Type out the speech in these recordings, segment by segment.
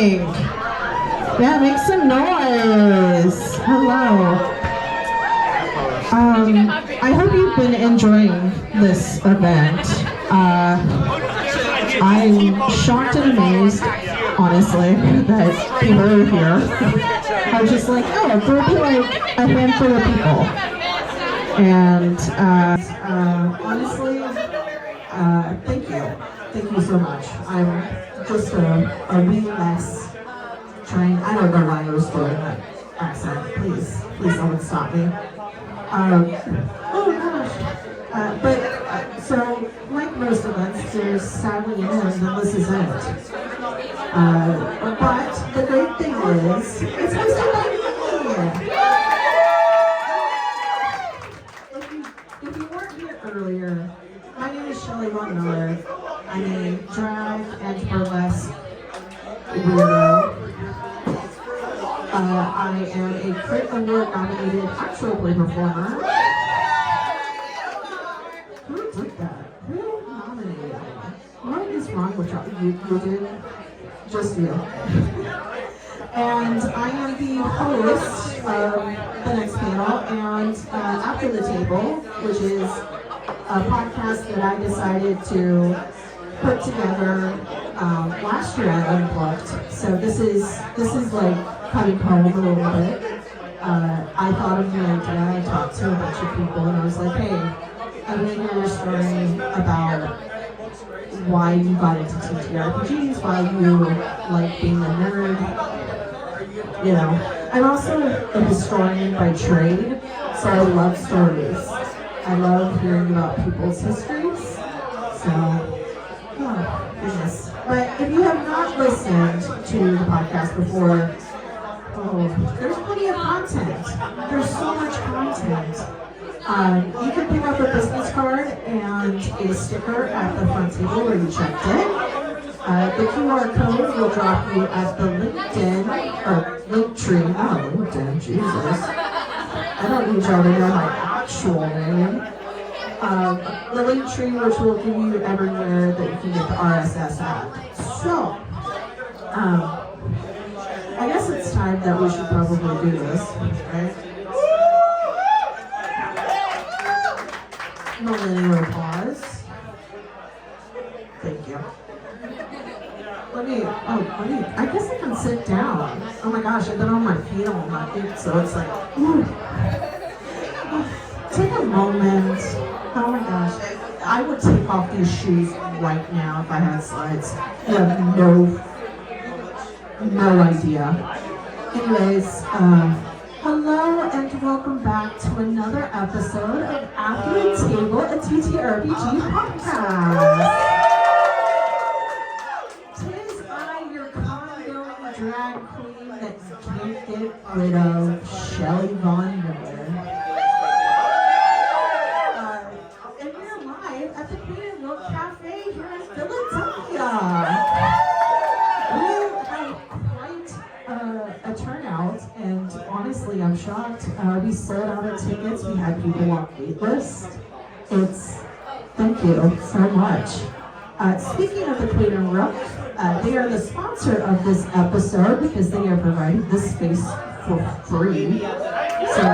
morning. Yeah, make some noise. Hello. I hope you've been enjoying this event. I'm shocked and amazed, honestly, that people are here. I was just like, oh, there'll be like a handful of people. And honestly, thank you. Thank you so much. I'm just a wee mess trying. I don't know why I was doing that accent. Please don't stop me. Oh gosh. So like most events, there's sadly an end, and this is it. But the great thing is, it's hosted by me. If you weren't here earlier, my name is Shelly. I'm a drag and burlesque weirdo. I am a Crit Award nominated actual play performer. Who did that? Who nominated me? What is wrong with you? You did? Just you. And I am the host of the next panel and After the Table, which is a podcast that I decided to put together last year at Unplugged. So this is like coming home a little bit. I thought of the idea. I talked to a bunch of people and I was like, hey, I want to hear your story about why you got into TTRPGs, why you like being a nerd. You know, I'm also a historian by trade, so I love stories. I love hearing about people's histories. So, oh goodness. But if you have not listened to the podcast before, there's plenty of content. There's so much content. You can pick up a business card and a sticker at the front table where you checked in. The QR code will drop you at the LinkedIn, or Linktree, not LinkedIn, Jesus. I don't need y'all to know my actual name. The Linktree, which will give you everywhere that you can get the RSS app. So, I guess it's time that we should probably do this, right? Millennial applause. Thank you. I guess I can sit down. Oh my gosh, I've been on my feet all night, so it's like, ooh. Take a moment. Oh my gosh. I would take off these shoes right now if I had slides. You have no idea. Anyways, hello and welcome back to another episode of After the Table, a TTRPG podcast. Drag queen that can't get rid of Shelly Von Miller. And we're live at the Queen and Milk Cafe here in Philadelphia. We have quite a turnout, and honestly, I'm shocked. We sold out of tickets. We had people on waitlist. Thank you so much. Speaking of the Queen and Rook, they are the sponsor of this episode because they are providing this space for free. So,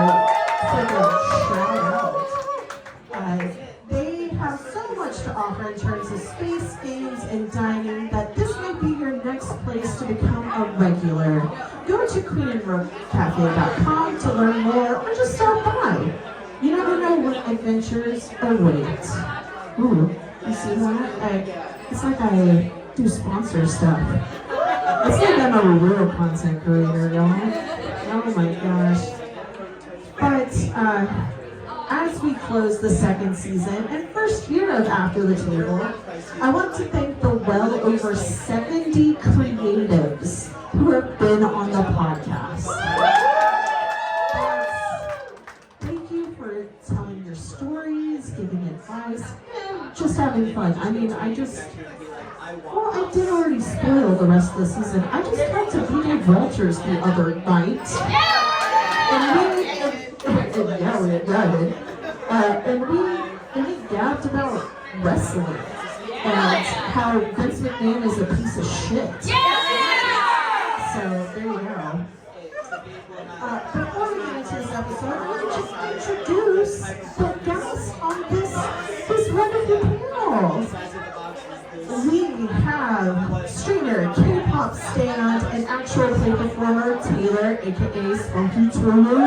for the shout out, they have so much to offer in terms of space, games, and dining that this might be your next place to become a regular. Go to queenandrookcafe.com to learn more or just stop by. You never know what adventures await. Ooh, you see that? It's like I do sponsor stuff. It's like I'm a real content creator, y'all. Oh my gosh. But as we close the second season and first year of After the Table, I want to thank the well over 70 creatives who have been on the podcast. Thank you for telling your stories, giving advice, and just having fun. I mean, I did already spoil the rest of the season. I just talked to Peter Walters the other night. And we gabbed about wrestling and how Vince McMahon is a piece of shit. So there you go. Before we get into this episode, I want to just introduce the guests on this wonderful panel. We have streamer, K-pop stan, and actual play performer Taylor, aka Spunky Taylor.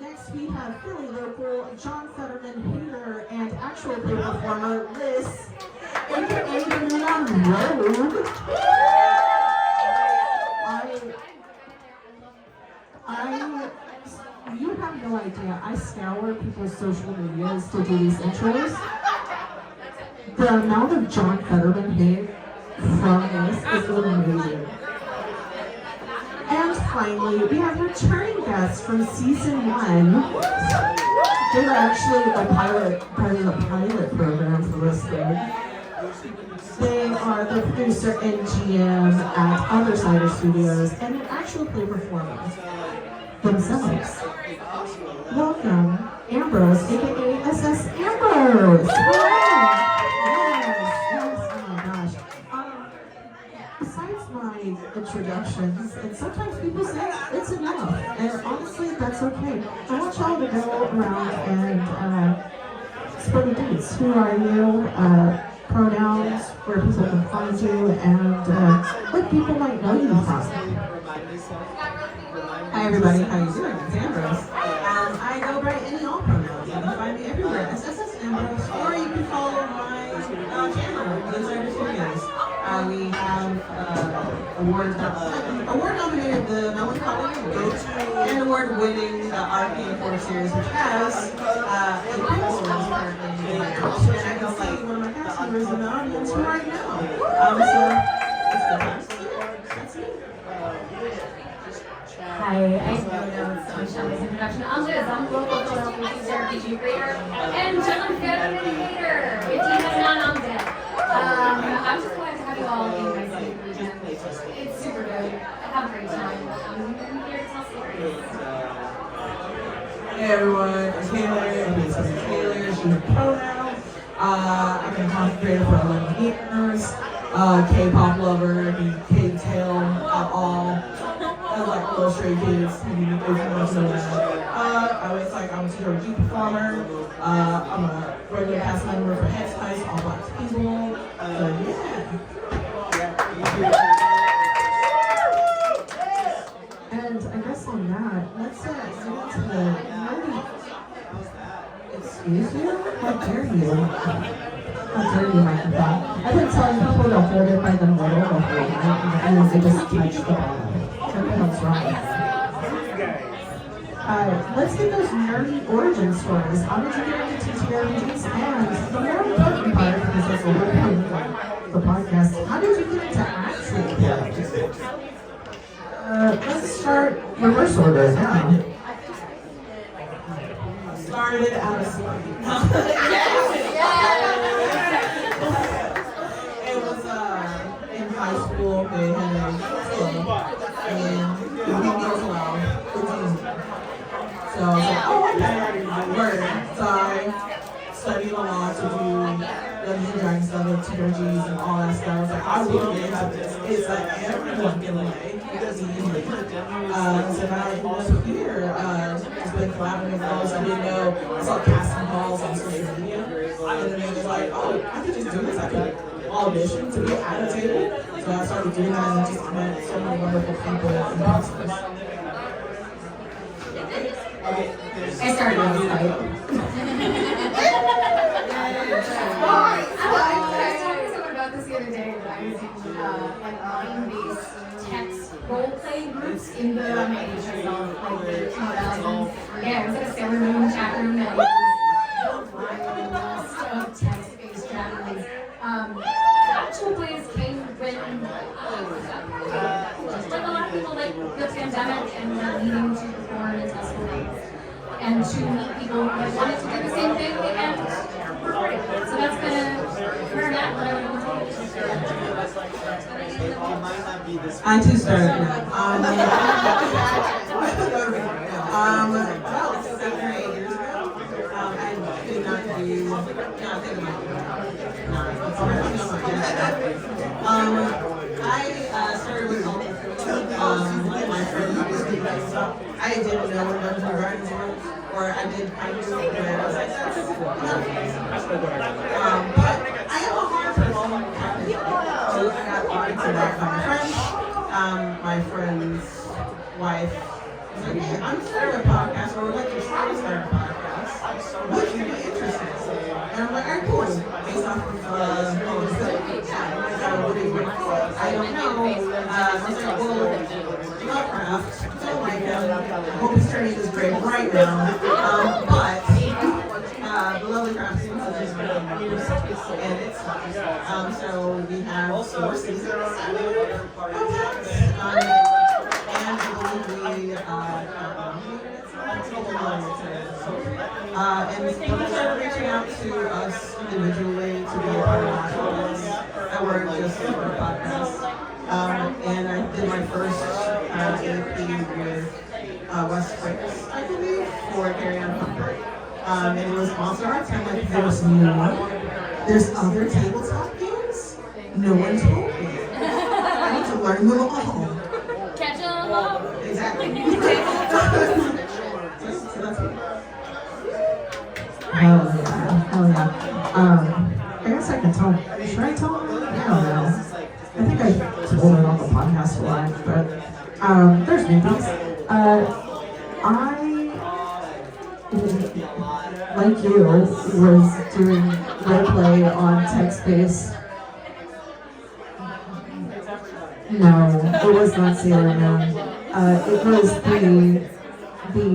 Next we have Philly local John Fetterman hater and actual play performer Liz, aka Banana Rogue. You have no idea. I scour people's social medias to do these intros. The amount of John Fetterman hate from this is amazing. And finally, we have returning guests from season 1. They were actually part of the pilot program for this thing. They are the producer and GM at Other Cider Studios and an actual play performer themselves. Welcome, Ambrose, aka SS Ambrose. Yes, oh my gosh. Besides my introductions, and sometimes people say it's enough, and honestly, that's okay. I want y'all to go around and spill the deeds. Who are you? Pronouns, where people can find you, and what people might know you from. Hi everybody, how you doing? It's Ambrose. I go by any all pronouns. You can find me everywhere. SSS Ambrose, or you can follow my channel, The Cider Studios. We have award-nominated The Melancholy Goat and award-winning RP 4 series, which has a pencil currently in my house, and I can see one of my cast members in the audience right now. So it's the time. That's me. Hi, I know it's on Shelly's introduction. I'm Liz. I'm a local Philadelphia RPG creator and John Fetterman hater. If you have not, I'm dead. I'm just glad to have you all in my city weekend. It's super good. Have a great time. I'm here to tell stories. Hey everyone, it's Taylor. She's a pronoun. I've been a content creator for 11 years. K-pop lover, K-tail, all. I like little stray kids, if you want to know that. I'm a TRG performer. I'm a regular cast member for Hex Nice, All Black People. And I guess on that, let's get into the nerdy. Excuse you? How dare you? How dare you, microphone? I've been telling people to hold it by the middle the whole night, and then they just touch the bottom. What's wrong? Let's get those nerdy origin stories. How did you get into TTRPGs? And the more important part, because that's the whole point of the podcast, how did you get into actual characters? Let's start reverse order now. Started out of sleep. It was in high school, they had a club, and the weekend was allowed. So I was like, oh, okay, word. So I studied a lot to do Dungeons and Dragons stuff, with TRGs and all that stuff. I was like, I will get into this. It's like everyone can play. So now I'm also here, just been collaborating with those. I didn't know, I saw casting calls on social media, and then it was like, oh, I could just do this. I could audition to be at a table. So I started doing that and just met so many wonderful people and counselors. I started on the site. I was talking to someone about this the other day. I was in like line-based text role-playing groups in the age myself, like the 2000s. Yeah, it was like a Sailor Moon chat room that was a list of text-based chat rooms. Actual plays came when just like a lot of people like the pandemic and were needing to perform and tell stories and to meet people who wanted to do the same thing and record it. So that's kind of where I'm at, what I want to do. I too started about 7 or 8 years ago. I did not do, no, I think about it. or I did kind of do it, and I was like, that's but I am a hard person. So I got into that by my friend's wife. Was like, hey, I'm starting a podcast, or would like to try to start a podcast. Would you be interested? And I'm like, all right, cool. Based off of I don't know. I was like, well, Lovecraft, don't like him. I hope he's turning his grave right now. But the Lovecraft seems to just be and it's so we have 4 seasons. And I believe we and people started reaching out to us individually to be a part of our shows that were just for a podcast. And I did my first AP with West Springs, I believe, for Carry On Comfort. And it was Monster Arts, and like, there's other tabletop games? No one told me. I need to learn them all. Catch 'em up. Exactly. So that's it. Oh yeah. I guess I can tell. Should I tell them? I don't know. I think I told it on the podcast a lot, but there's newbies. I, like you, was doing roleplay on text-based. No, it was not Sailor Moon. It was the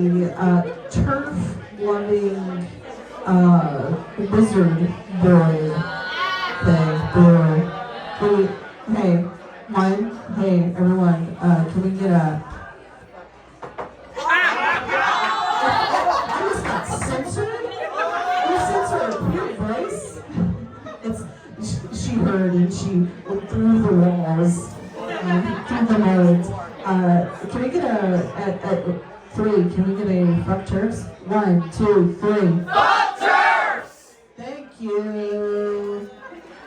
turf-loving wizard boy thing. Hey, everyone, can we get a... I just got censored? You censored a pure voice? She heard and she went through the walls, through the modes. Can we get at 3, can we get a fuck turfs? 1, 2, 3. Fuck turfs! Thank you.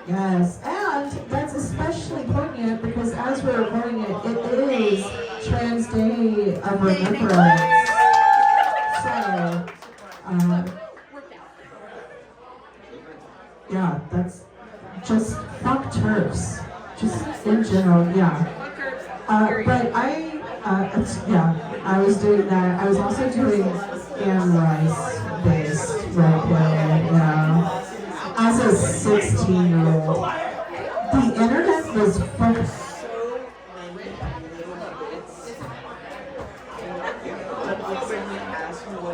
Yes, and that's especially poignant because as we're recording it, it is Trans Day of Remembrance. So, yeah, that's just fuck turfs. Just in general, yeah. But I was doing that. I was also doing Ambrose based roleplay, yeah. As a 16-year-old, the internet was fucking.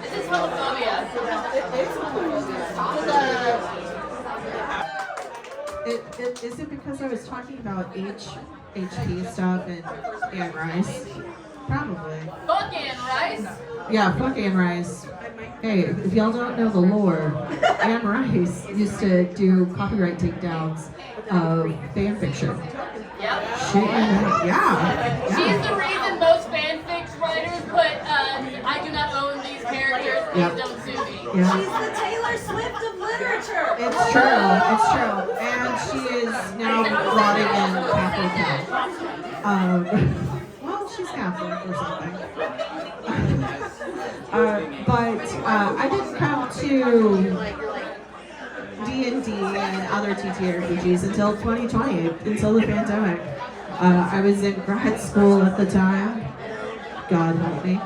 This is homophobia. Is it because I was talking about HP stuff and rice? Probably. Fuck Anne Rice. Yeah, fuck Anne Rice. Hey, if y'all don't know the lore, Anne Rice used to do copyright takedowns of fan fiction. Yep. Yeah. She's the reason most fanfic writers put, I do not own these characters, please don't sue me. Yeah. She's the Taylor Swift of literature. It's true. And she is now rotting in Catholic. Well, she's Catholic or something. But I didn't come to D&D and other TTRPGs until 2020, until the pandemic. I was in grad school at the time. God help me.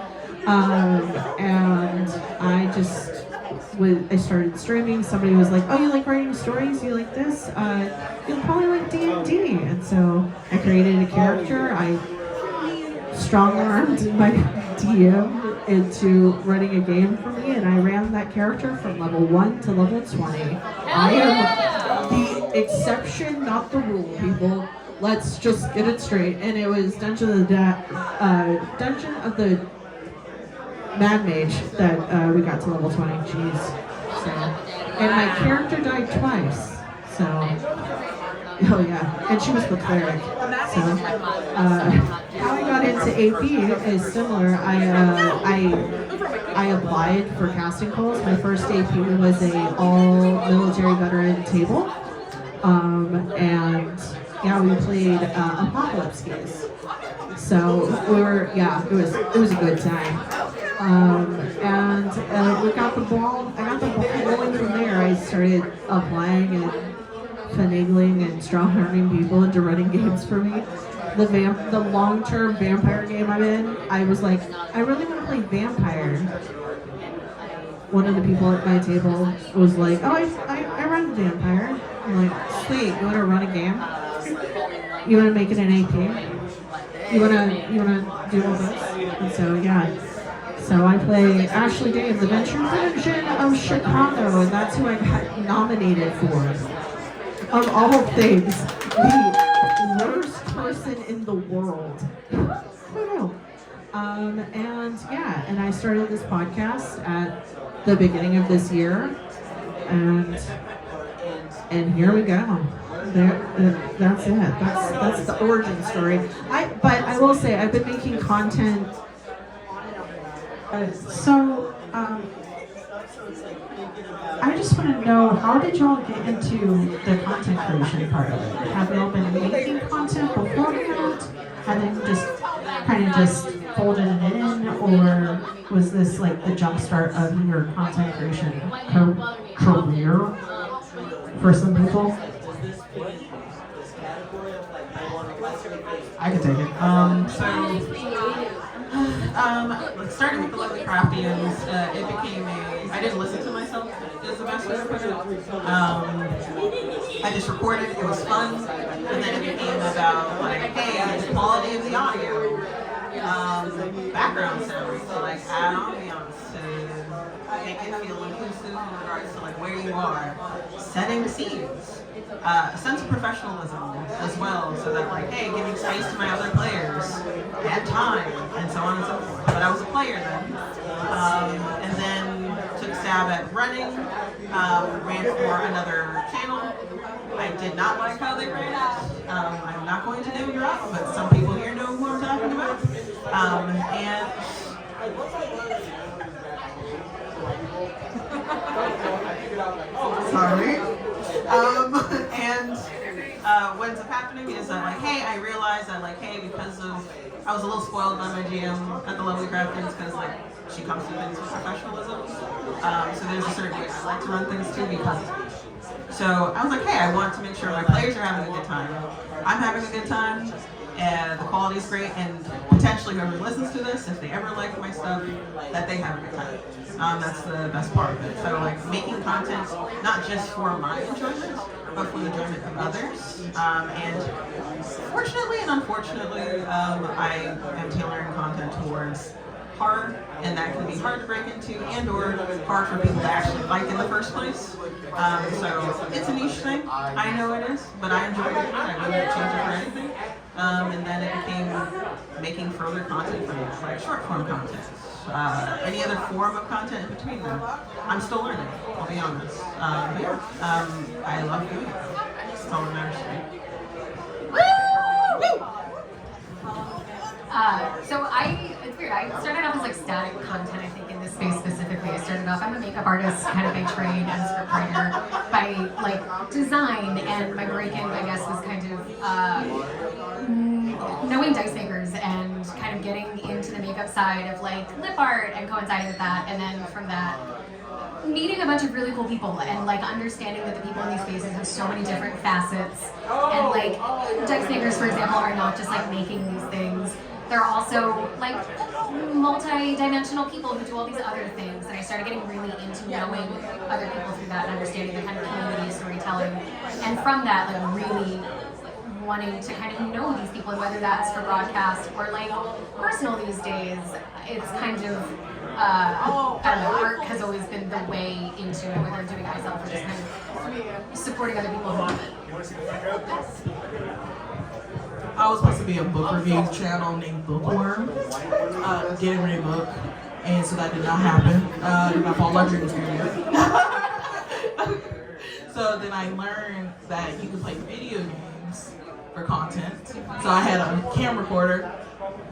And I started streaming. Somebody was like, "Oh, you like writing stories? You like this? You'll probably like D&D." And so I created a character. I strong-armed my DM into running a game for me, and I ran that character from level 1 to level 20. I am the exception, not the rule, people. Let's just get it straight. And it was Dungeon of the Mad Mage that we got to level 20. Jeez. So, and my character died twice. So, oh yeah, and she was the cleric. So, how I got into AP is similar. I applied for casting calls. My first AP was a all military veteran table, and yeah, we played Apocalypse Games. So it was a good time. And we got the ball. I got the ball rolling from there. I started applying and finagling and strong arming people into running games for me. The long-term vampire game I'm in, I was like, I really want to play vampire. One of the people at my table was like, oh, I run vampire. I'm like, sweet, you want to run a game? You want to make it an AP? You wanna do all this? And so yeah. So I play Ashley Day in the Venture version of Chicago, and that's who I got nominated for. Of all things, the worst person in the world. I don't know. And I started this podcast at the beginning of this year, and here we go. That's it. That's the origin story. But I will say I've been making content. I just want to know, how did y'all get into the content creation part of it? Have y'all been making content beforehand? Have you just kind of just folded it in, or was this like the jumpstart of your content creation career for some people? I can take it. Starting with the Lovely Craftians, it became I didn't listen to myself, is the best way to put it. I just recorded, it was fun, and then it became about like, hey, the quality of the audio, background sounds, so like add ambiance to make it feel inclusive in regards to like where you are, setting the scenes. A sense of professionalism as well, so that like, hey, giving space to my other players and time and so on and so forth. But I was a player then, and then took a stab at running, ran for another channel. I did not like how they ran it. I'm not going to name drop, but some people here know who I'm talking about. Sorry. What ends up happening is that like, hey, I realized that like, hey, because of, I was a little spoiled by my GM at the Lovely Craftians because like, she comes to things with professionalism. So there's a certain way I like to run things too because of me. So I was like, hey, I want to make sure my players are having a good time. I'm having a good time, and the quality is great, and potentially whoever listens to this, if they ever like my stuff, that they have a good time. That's the best part of it. So like making content, not just for my enjoyment, but for the enjoyment of others. And fortunately and unfortunately, I am tailoring content towards hard, and that can be hard to break into, and or hard for people to actually like in the first place. So it's a niche thing. I know it is, but I enjoy it. I wouldn't change it for anything. And then it became making further content for me, like short form content. Any other form of content in between them. I'm still learning, I'll be honest. I love doing it. That's all that matters to me. It's weird. I started off as like static content, I think, in this space specifically. I started off, I'm a makeup artist, kind of by trade, and a scriptwriter by like design, and my break-in, I guess, was kind of knowing dice makers and kind of getting into the makeup side of like lip art and coinciding with that, and then from that, meeting a bunch of really cool people and like understanding that the people in these spaces have so many different facets, and like dice makers, for example, are not just like making these things. They're also like multi-dimensional people who do all these other things, and I started getting really into knowing other people through that and understanding the kind of community of storytelling, and from that like really wanting to kind of know these people, and whether that's for broadcast or like personal these days, it's kind of I don't know, art has always been the way into it, whether I'm doing it myself or just kind of supporting other people who do it. I was supposed to be a book review channel named Bookworm, getting ready a book, and so that did not happen. My fall my dreams So then I learned that you can play video games for content. So I had a camera recorder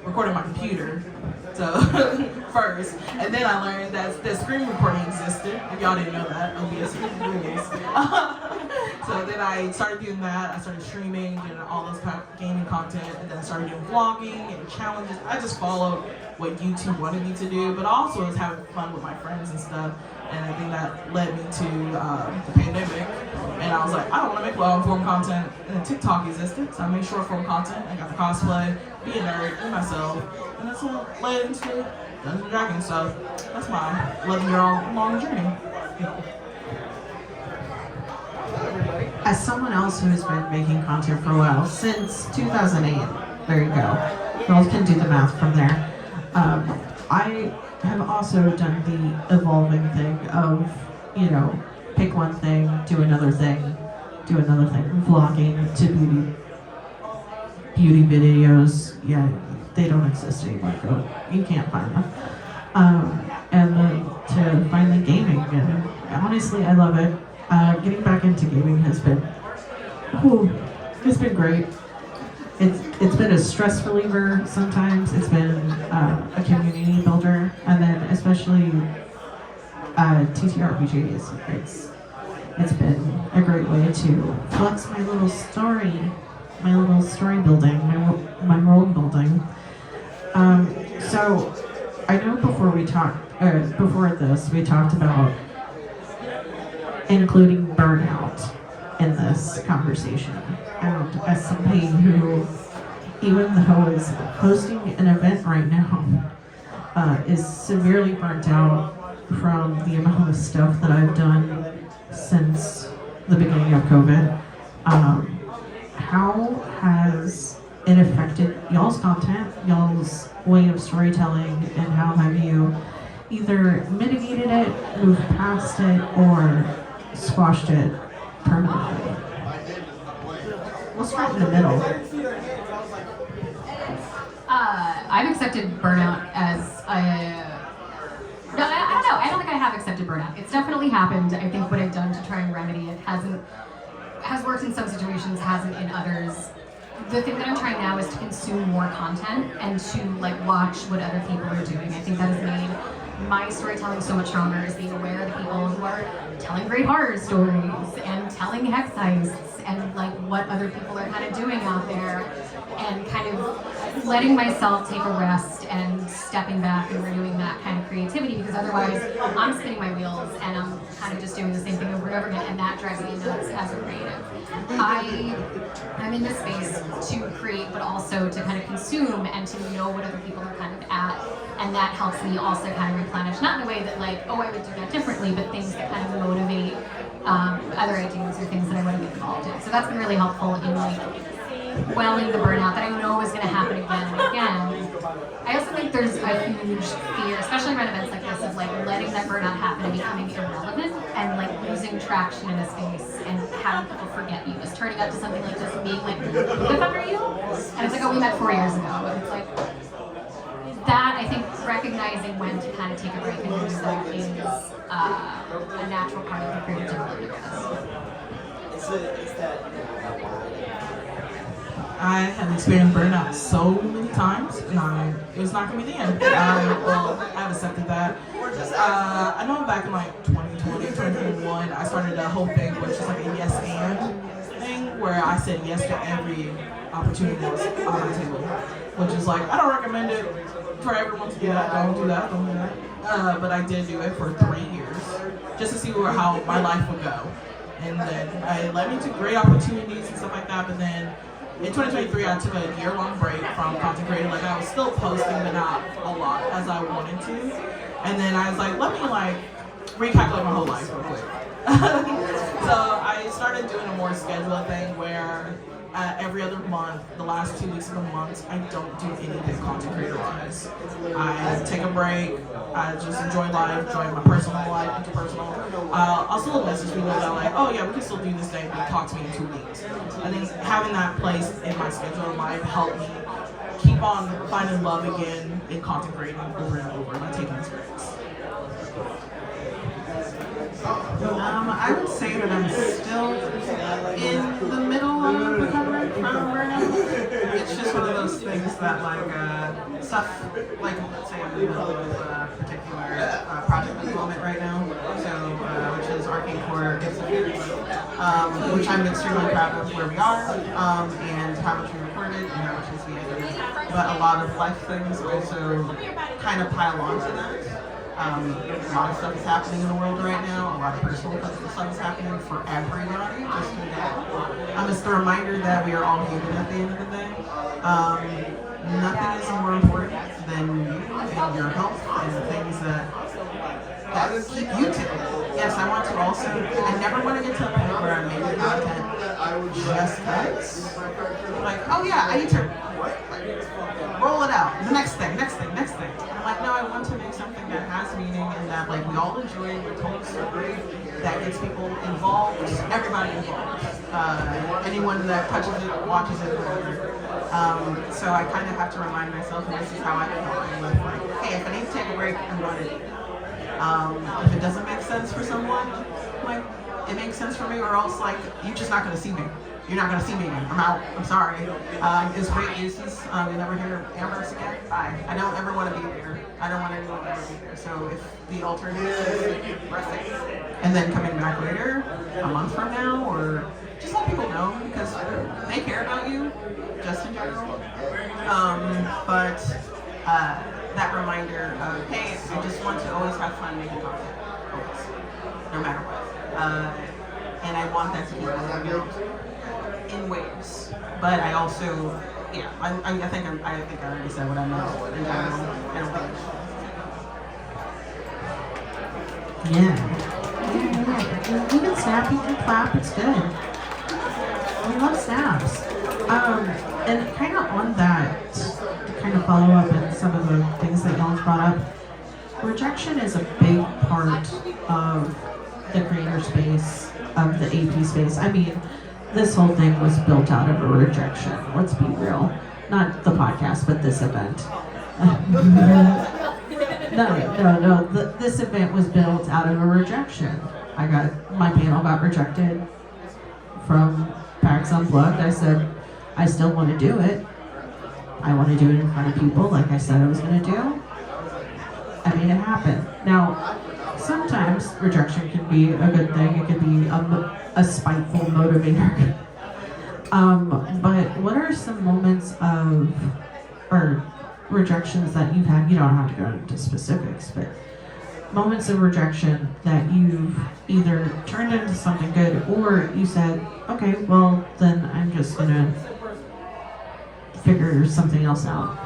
recording my computer, so first, and then I learned that screen recording existed. If y'all didn't know that, OBS rules. So then I started doing that. I started streaming, doing all this kind of gaming content, and then I started doing vlogging and challenges. I just followed what YouTube wanted me to do, but also was having fun with my friends and stuff. And I think that led me to the pandemic. And I was like, I don't want to make long form content. And then TikTok existed, so I made short form content. I got the cosplay, be a nerd, be myself. And that's what led into Dungeons & Dragons. So that's my 11-year-old long journey. As someone else who has been making content for a while, since 2008, there you go. You all can do the math from there. I have also done the evolving thing of, you know, pick one thing, do another thing, vlogging to beauty videos. Yeah, they don't exist anymore. You can't find them. And then to finally gaming. And honestly, I love it. Getting back into gaming has been, it's been great. It's been a stress reliever sometimes. It's been a community builder, and then especially TTRPGs. It's been a great way to flex my little story building, my world building. So I know before we talked about including burnout in this conversation. And as somebody who, even though is hosting an event right now, is severely burnt out from the amount of stuff that I've done since the beginning of COVID, how has it affected y'all's content, y'all's way of storytelling, and how have you either mitigated it, moved past it, or squashed it permanently? We'll start in the middle. I've accepted burnout as no, I don't know. I don't think I have accepted burnout. It's definitely happened. I think what I've done to try and remedy it has worked in some situations, hasn't in others. The thing that I'm trying now is to consume more content and to watch what other people are doing. I think that has made my storytelling so much stronger, is being aware of the people who are telling great horror stories and telling hex heists and what other people are kind of doing out there, and kind of letting myself take a rest and stepping back and renewing that kind of creativity, because otherwise I'm spinning my wheels and I'm kind of just doing the same thing over and over again, and that drives me nuts as a creative. I'm in this space to create, but also to kind of consume and to know what other people are kind of at, and that helps me also kind of replenish, not in a way that oh, I would do that differently, but things that kind of motivate other ideas or things that I want to get involved in. So that's been really helpful in quelling the burnout that I know is going to happen again and again. I also think there's a huge fear, especially around events like this, of letting that burnout happen and becoming irrelevant and losing traction in a space and having people forget you. Just turning up to something like this and being who the fuck are you? And it's we met 4 years ago. And it's that, I think, recognizing when to kind of take a break and do that is a natural part of the creative development process. I have experienced burnout so many times, and it was not going to be the end. I've accepted that. I know back in 2020, 2021, I started a whole thing which is a yes and thing, where I said yes to every opportunity that was on my table, which is I don't recommend it for everyone to do that. Don't do that. But I did do it for 3 years just to see how my life would go, and then it led me to great opportunities and stuff like that. But then in 2023, I took a year-long break from content creating. I was still posting, but not a lot as I wanted to. And then I was let me recalculate my whole life real quick. So I started doing a more scheduled thing where every other month, the last 2 weeks of the month, I don't do anything content creator-wise. I take a break, I just enjoy life, enjoy my personal life, interpersonal. I'll still message people that oh yeah, we can still do this thing, but talk to me in 2 weeks. I think having that place in my schedule of life helped me keep on finding love again in content creating over and over, my taking experience. I would say that I'm still in the middle of recovering from burnout. It's just one of those things that stuff, let's say I'm in the middle of a particular project at the moment right now, so which is Arcane Core Gifts of Fury. which I'm extremely proud of where we are, and how much we recorded and how much is we edited. But a lot of life things also kind of pile onto that. A lot of stuff is happening in the world right now. A lot of personal stuff is happening for everybody. Just to know. It's the reminder that we are all human at the end of the day. Nothing is more important than you and your health and the things that keep you ticking. Yes, I want to also. I never want to get to the point where I'm making content just because. Like, oh yeah, I need to roll it out. The next thing. I'm like, no, I want to make something that has meaning and that like we all enjoy. We told a story that gets people involved, everybody involved. Anyone that touches it, watches it, whatever. So I kind of have to remind myself, and this is how I feel. Like, hey, if I need to take a break, I'm going to do it. If it doesn't make sense for someone, like it makes sense for me, or else like you're just not going to see me. You're not going to see me again. I'm out. I'm sorry. It's great uses. You never hear Ambrose again. Bye. I don't ever want to be there. I don't want anyone to ever be there. So if the alternative is resting and then coming back later, a month from now, or just let people know because they care about you, just in general. But that reminder of, hey, I just want to always have fun making content. Always. No matter what. And I want that to keep going out in waves. But I also, yeah, I think I already said what I meant in general. I don't think Yeah. You can snap, you can clap, it's good. We love snaps. And kind of on that, to kind of follow up in some of the things that y'all brought up, rejection is a big part of the creator space, of the AP space. I mean, this whole thing was built out of a rejection. Let's be real. Not the podcast, but this event. No. This event was built out of a rejection. My panel got rejected from PAX Unplugged. I said, I still want to do it. I want to do it in front of people like I said I was going to do. I made it happen. Now, sometimes rejection can be a good thing. It can be a spiteful motivator. But what are some moments or rejections that you've had? You don't have to go into specifics, but moments of rejection that you've either turned into something good or you said, okay, well, then I'm just going to figure something else out.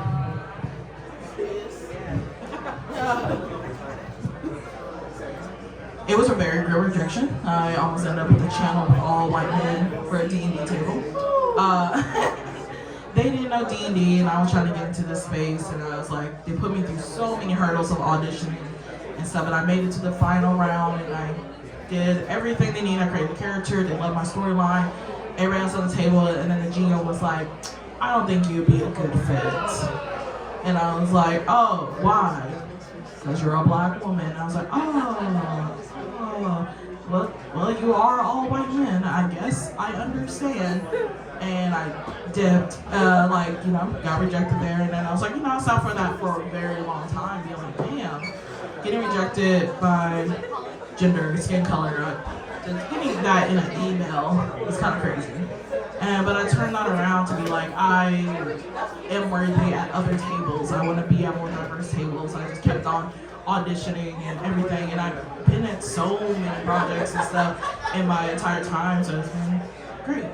It was a very real rejection. I almost ended up with a channel with all white men for a D&D table. They didn't know D&D, and I was trying to get into this space, and I was like, they put me through so many hurdles of auditioning and stuff, and I made it to the final round, and I did everything they needed. I created a character, they loved my storyline, everybody else on the table, and then the GM was like, I don't think you'd be a good fit. And I was like, oh, why? Because you're a black woman. And I was like, well, you are all white men. I guess I understand. And I dipped, got rejected there. And then I was like, I was out for that for a very long time. Being like, damn, getting rejected by gender, skin color, getting that in an email is kind of crazy. But I turned that around to be like, I am worthy at other tables. I want to be at more diverse tables. I just kept on auditioning and everything. And I've been at so many projects and stuff in my entire time. So it's been great.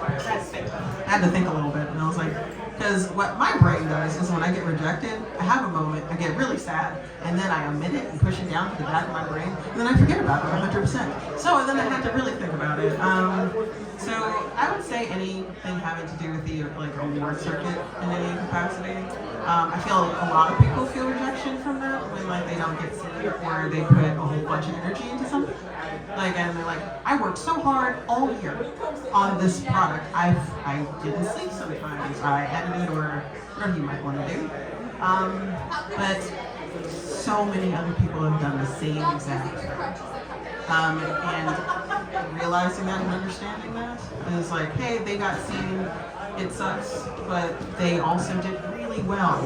I had to think a little bit, and I was like, because what my brain does is when I get rejected, I have a moment, I get really sad, and then I omit it and push it down to the back of my brain, and then I forget about it 100%. So then I had to really think about it. So I would say anything having to do with the award circuit in any capacity. I feel a lot of people feel rejection from that when they don't get seen or they put a whole bunch of energy into something. And they're like, I worked so hard all year on this product. I didn't sleep sometimes. I edited or whatever you might want to do. But so many other people have done the same exact thing. And realizing that and understanding that is like, hey, they got seen, it sucks, but they also did really really well,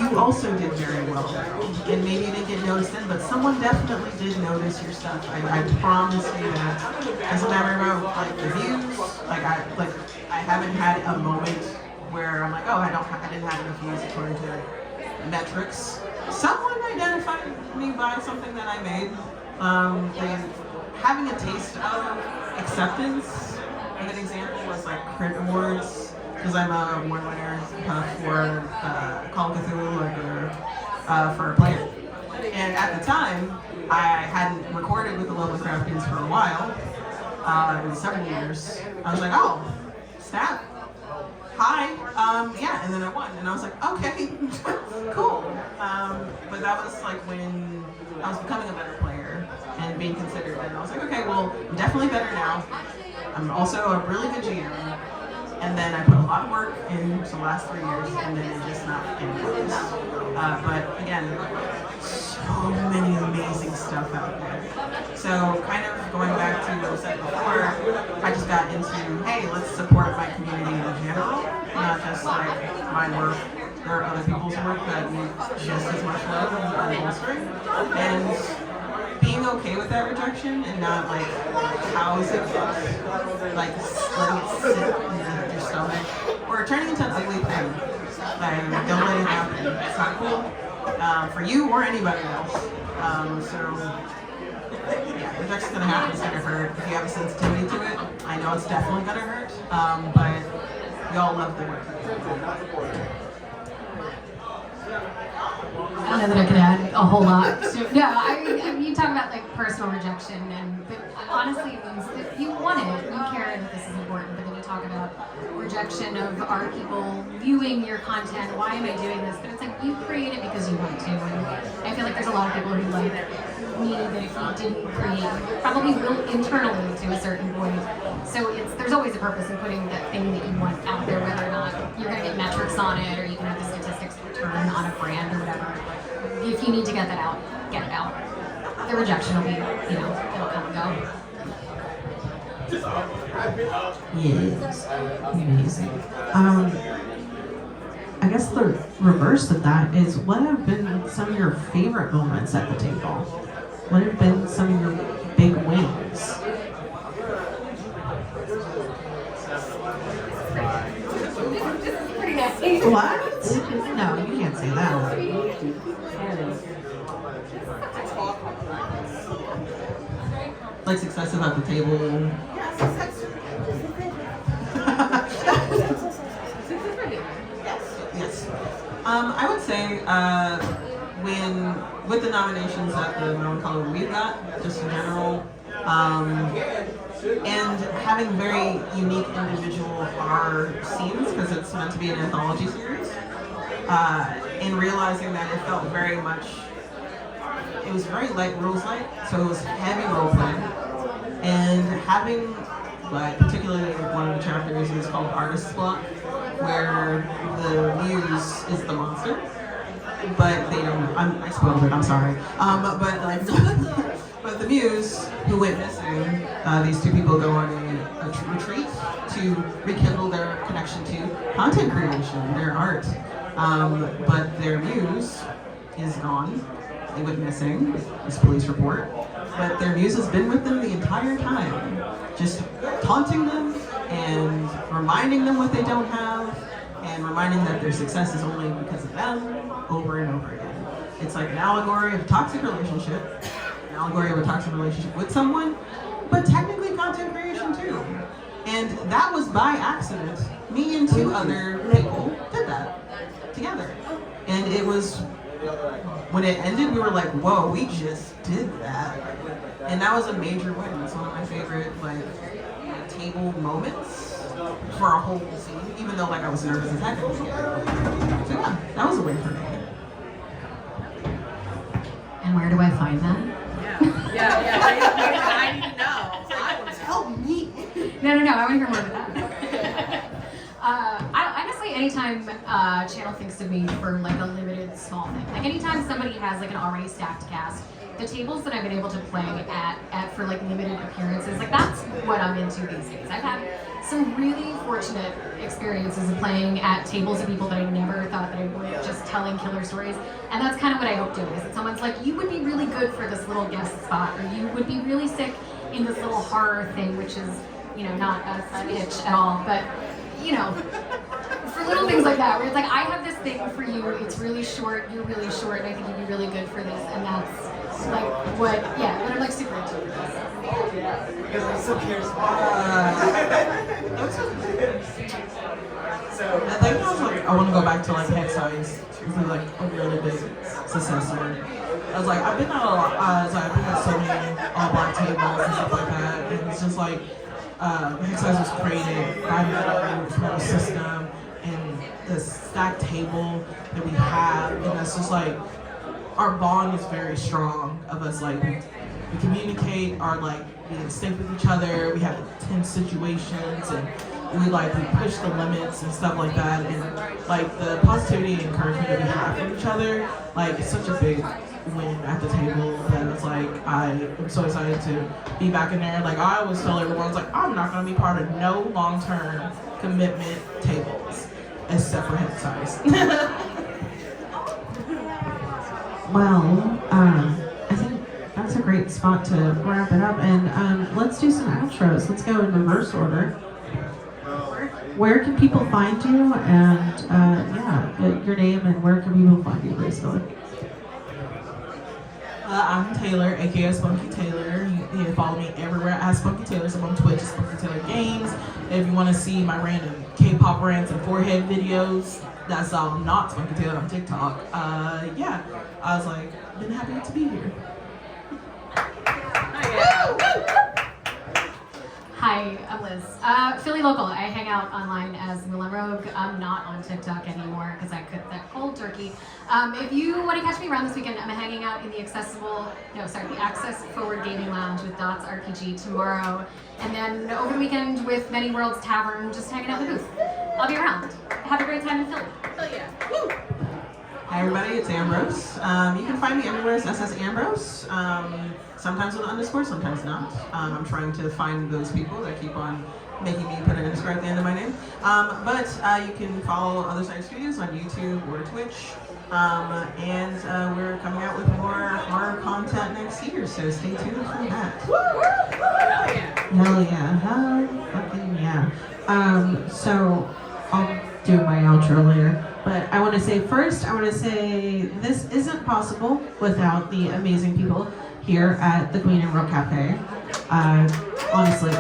you also did very well. And maybe you didn't get noticed then, but someone definitely did notice your stuff. I promise you that. Doesn't matter about like the views. I haven't had a moment where I'm like, oh, I didn't have enough views according to metrics. Someone identified me by something that I made. Having a taste of acceptance. A good example was like Crit Awards, because I'm a award winner for Call of Cthulhu for a player. And at the time, I hadn't recorded with the Level Crafties for a while. It was several years. I was like, oh, snap. Hi, yeah, and then I won, and I was like, okay, cool. But that was like when I was becoming a better player and being considered, and I was like, okay, well, I'm definitely better now. I'm also a really good GM, and then I put a lot of work into the last 3 years, and then it just not getting close. But again, so many amazing stuff out there. So kind of going back to what I said before, I just got into, hey, let's support my community in general, not just like my work. There are other people's work that need just as much love and bolstering. And being okay with that rejection and not like housing it, like letting it sit in your stomach, or turning into an ugly thing. Like, don't let it happen. It's not cool for you or anybody else. Yeah, rejection's gonna happen. It's gonna hurt. If you have a sensitivity to it, I know it's definitely gonna hurt. But y'all love the work. I don't know that I could add a whole lot. So, no, you talk about like personal rejection, but honestly, it means that you want it, you care that this is important. But then you talk about rejection of are people viewing your content? Why am I doing this? But it's like you create it because you want to. And I feel like there's a lot of people who like me that if you didn't create, probably will internally to a certain point. So there's always a purpose in putting that thing that you want out there, whether or not you're going to get metrics on it, or you can have the statistics return on a brand or whatever. If you need to get that out, get it out. The rejection will be, it'll come and go. Yes, amazing. I guess the reverse of that is, what have been some of your favorite moments at the table? What have been some of your big wins? What? No, you can't say that. Like successes at the table. Yes. I would say with the nominations at the Melancholy we got, just in general, and having very unique individual horror scenes, because it's meant to be an anthology series, and realizing that it felt very much, it was very light rules light, so it was heavy role playing, and having, like, particularly one of the chapters is called Artist's Block, where the muse is the monster, but they don't, I spoiled it, I'm sorry, but the muse who went missing, these two people go on a retreat to rekindle their connection to content creation, their art, but their muse is gone. They went missing, this police report, but their muse has been with them the entire time, just taunting them and reminding them what they don't have, and reminding that their success is only because of them, over and over again. It's like an allegory of a toxic relationship, an allegory of a toxic relationship with someone, but technically content creation too. And that was by accident. Me and two other people did that together. And it was, when it ended, we were like, whoa, we just did that. And that was a major win. It's one of my favorite table moments for a whole scene, even though I was nervous as heck. So yeah, that was a win for me. And where do I find that? Yeah. I need to know. Help me. No, I want to hear more about that. Honestly, anytime channel thinks of me for like a limited small thing, like anytime somebody has like an already stacked cast, the tables that I've been able to play at for like limited appearances. Like that's what I'm into these days. I've had some really fortunate experiences of playing at tables of people that I never thought that I would, just telling killer stories. And that's kind of what I hope doing, is that someone's like, you would be really good for this little guest spot, or you would be really sick in this little horror thing, which is, you know, not an itch at all, but, you know, for little things like that, where it's like, I have this thing for you, it's really short, you're really short, and I think you'd be really good for this, and that's like what I'm like super into for this. Because I'm so curious. So I think I want to go back to like head size. It's like a really big success story. I was like, I've been at a lot. I've been at so many all black tables and stuff like that, and it's just like head size was created by metal system and the stacked table that we have, and it's just like our bond is very strong. Of us like we communicate, our like we in sync with each other. We have tense situations and we push the limits and stuff like that, and like the positivity and encouragement that we have from each other, like it's such a big win at the table that it's like I am so excited to be back in there. Like I always tell everyone, it's like I'm not going to be part of no long-term commitment tables except for head size. Well, I think that's a great spot to wrap it up, and let's do some outros. Let's go in reverse order. Where can people find you, and your name, and where can people find you, basically? I'm Taylor, aka Spunky Taylor. You can follow me everywhere at Spunky Taylor. So I'm on Twitch, Spunky Taylor Games. If you want to see my random K-pop rants and forehead videos, that's not Spunky Taylor on TikTok. I was like, been happy to be here. Hi, I'm Liz. Philly local. I hang out online as Willem Rogue. I'm not on TikTok anymore because I cooked that cold turkey. If you want to catch me around this weekend, I'm hanging out in the Access Forward Gaming Lounge with Dots RPG tomorrow. And then over the weekend with Many Worlds Tavern, just hanging out in the booth. I'll be around. Have a great time in Philly. Hell yeah. Woo! Hi everybody, it's Ambrose. You can find me everywhere as SS Ambrose. Sometimes with an underscore, sometimes not. I'm trying to find those people that keep on making me put an underscore at the end of my name. But you can follow Other Side Studios on YouTube or Twitch. And we're coming out with more horror content next year, so stay tuned for that. Hell yeah. Hell yeah, hell fucking yeah. So I'll do my outro later, but I want to say first, this isn't possible without the amazing people here at the Queen and Row Cafe. Honestly,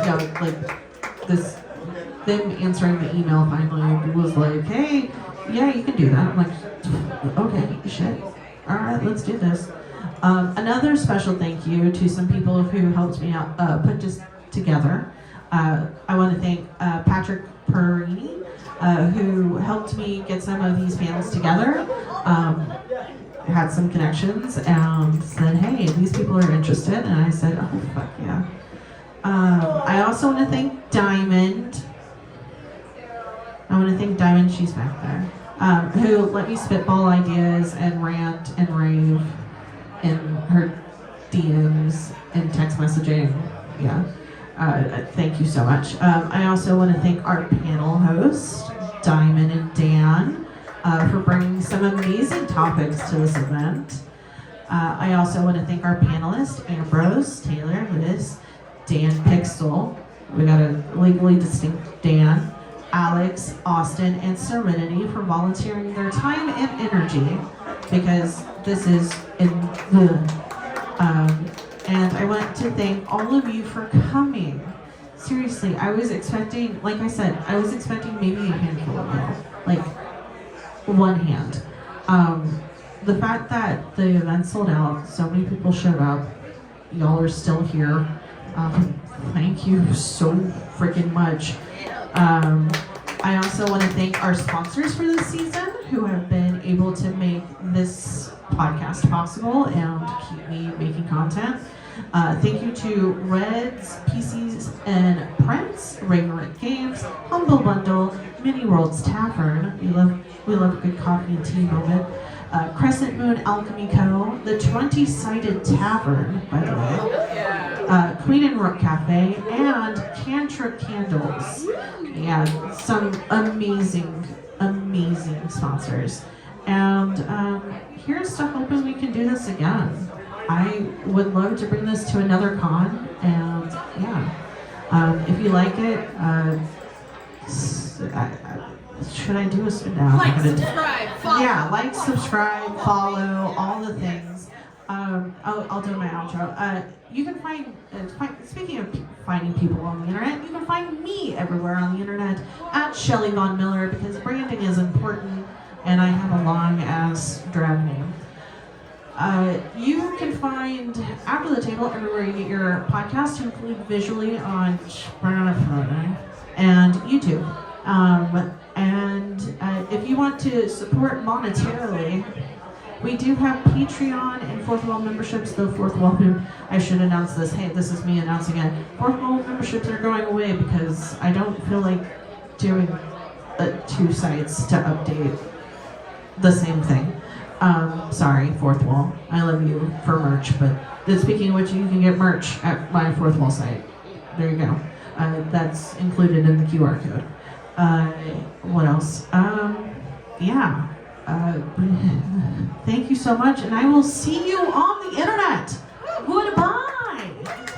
them answering the email finally was like, hey, yeah, you can do that. I'm like, okay, shit. All right, let's do this. Another special thank you to some people who helped me out, put this together. I want to thank Patrick Perini, who helped me get some of these panels together. Had some connections and said, hey, these people are interested, and I said, oh, fuck yeah. I also want to thank Diamond. She's back there, who let me spitball ideas and rant and rave in her DMs and text messaging. Yeah. Thank you so much. I also want to thank our panel hosts, Diamond and Dan, for bringing some amazing topics to this event. I also want to thank our panelists, Ambrose, Taylor, Liz, Dan Pixel. We got a legally distinct Dan, Alex, Austin, and Serenity for volunteering their time and energy, because this is in the and I want to thank all of you for coming. Seriously, I was expecting, like I said, maybe a handful of you, like one hand. The fact that the event sold out, so many people showed up, y'all are still here. Thank you so freaking much. I also want to thank our sponsors for this season, who have been able to make this podcast possible and keep me making content. Thank you to Reds, PCs, and Prints, Raymond Games, Humble Bundle, Mini Worlds Tavern. We love a good coffee and tea moment. Crescent Moon Alchemy Co., the 20-sided tavern, by the way. Queen and Rook Cafe, and Cantrip Candles. Yeah, some amazing sponsors. And here's to hoping we can do this again. I would love to bring this to another con, and yeah, if you like it, should I do a now? Like, subscribe, follow. Yeah, like, subscribe, follow, all the things. I'll do my outro. You can find, speaking of finding people on the internet, you can find me everywhere on the internet at Shelly Von Miller, because branding is important and I have a long ass drag name. You can find After the Table everywhere you get your podcast, included visually on Spotify and YouTube. If you want to support monetarily, we do have Patreon and Fourth Wall memberships. Though Fourth Wall, I should announce this. Hey, this is me announcing it. Fourth Wall memberships are going away because I don't feel like doing 2 sites to update the same thing. Sorry, Fourth Wall. I love you for merch, but speaking of which, you can get merch at my Fourth Wall site. There you go. That's included in the QR code. What else? Yeah. Thank you so much, and I will see you on the internet.